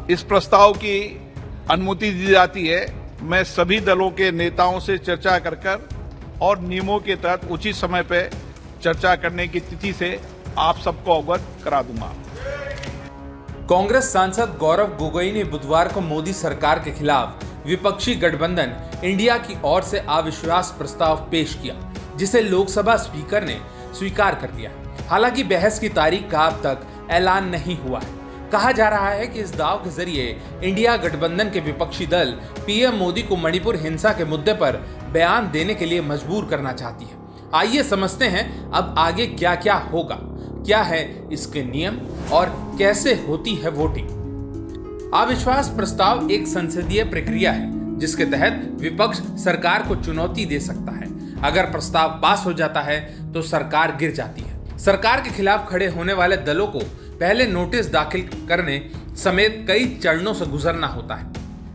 इस प्रस्ताव की अनुमति दी जाती है, मैं सभी दलों के नेताओं से चर्चा कर और नियमों के तहत उचित समय पर चर्चा करने की तिथि से आप सबको अवगत करा दूंगा। कांग्रेस सांसद गौरव गोगोई ने बुधवार को मोदी सरकार के खिलाफ विपक्षी गठबंधन इंडिया की ओर से अविश्वास प्रस्ताव पेश किया, जिसे लोकसभा स्पीकर ने स्वीकार कर लिया। हालांकि बहस की तारीख का अब तक ऐलान नहीं हुआ है। कहा जा रहा है कि इस दाव के जरिए इंडिया गठबंधन के विपक्षी दल पीएम मोदी को मणिपुर हिंसा के मुद्दे पर बयान देने के लिए मजबूर करना चाहती है। आइए समझते हैं अब आगे क्या क्या होगा, क्या है इसके नियम और कैसे होती है वोटिंग। अविश्वास प्रस्ताव एक संसदीय प्रक्रिया है जिसके तहत विपक्ष सरकार को चुनौती दे सकता है। अगर प्रस्ताव पास हो जाता है तो सरकार गिर जाती है। सरकार के खिलाफ खड़े होने वाले दलों को पहले नोटिस दाखिल करने समेत कई चरणों से गुजरना होता है।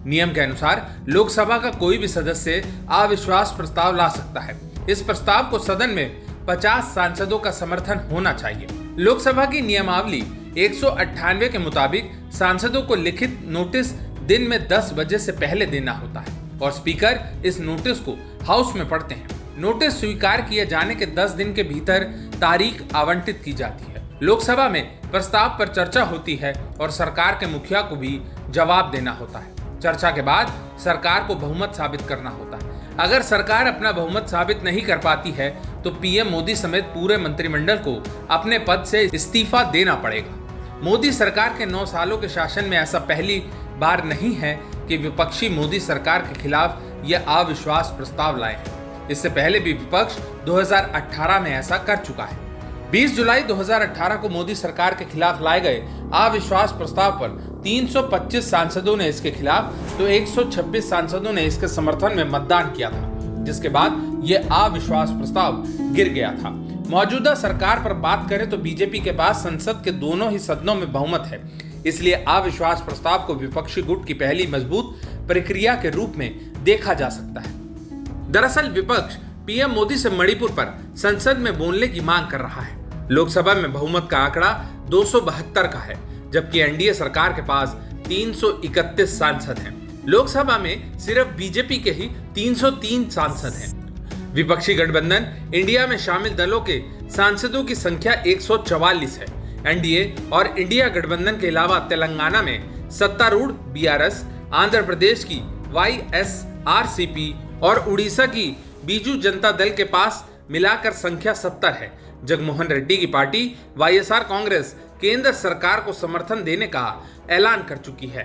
नियम के अनुसार लोकसभा का कोई भी सदस्य अविश्वास प्रस्ताव ला सकता है। इस प्रस्ताव को सदन में 50 सांसदों का समर्थन होना चाहिए। लोकसभा की नियमावली 198 के मुताबिक सांसदों को लिखित नोटिस दिन में 10 बजे से पहले देना होता है और स्पीकर इस नोटिस को हाउस में पढ़ते हैं। नोटिस स्वीकार किए जाने के 10 दिन के भीतर तारीख आवंटित की जाती है। लोकसभा में प्रस्ताव पर चर्चा होती है और सरकार के मुखिया को भी जवाब देना होता है। चर्चा के बाद सरकार को बहुमत साबित करना होता है। अगर सरकार अपना बहुमत साबित नहीं कर पाती है तो पीएम मोदी समेत पूरे मंत्रिमंडल को अपने पद से इस्तीफा देना पड़ेगा। मोदी सरकार के 9 सालों के शासन में ऐसा पहली बार नहीं है कि विपक्षी मोदी सरकार के खिलाफ यह अविश्वास प्रस्ताव लाए हैं। इससे पहले भी विपक्ष 2018 में ऐसा कर चुका है। 20 जुलाई 2018 को मोदी सरकार के खिलाफ लाए गए अविश्वास प्रस्ताव पर 325 सांसदों ने इसके खिलाफ तो 126 सांसदों ने इसके समर्थन में मतदान किया था, जिसके बाद यह अविश्वास प्रस्ताव गिर गया था। मौजूदा सरकार पर बात करें तो बीजेपी के पास संसद के दोनों ही सदनों में बहुमत है, इसलिए अविश्वास प्रस्ताव को विपक्षी गुट की पहली मजबूत प्रक्रिया के रूप में देखा जा सकता है। दरअसल विपक्ष पीएम मोदी से मणिपुर पर संसद में बोलने की मांग कर रहा है। लोकसभा में बहुमत का आंकड़ा 272 का है, जबकि एनडीए सरकार के पास 331 सांसद हैं। लोकसभा में सिर्फ बीजेपी के ही 303 सांसद हैं। विपक्षी गठबंधन इंडिया में शामिल दलों के सांसदों की संख्या 144 है। एनडीए और इंडिया गठबंधन के अलावा तेलंगाना में सत्तारूढ़ बीआरएस, आंध्र प्रदेश की वाईएसआरसीपी और उड़ीसा की बीजू जनता दल के पास मिलाकर संख्या 70 है। जगनमोहन रेड्डी की पार्टी वाईएसआर कांग्रेस केंद्र सरकार को समर्थन देने का ऐलान कर चुकी है।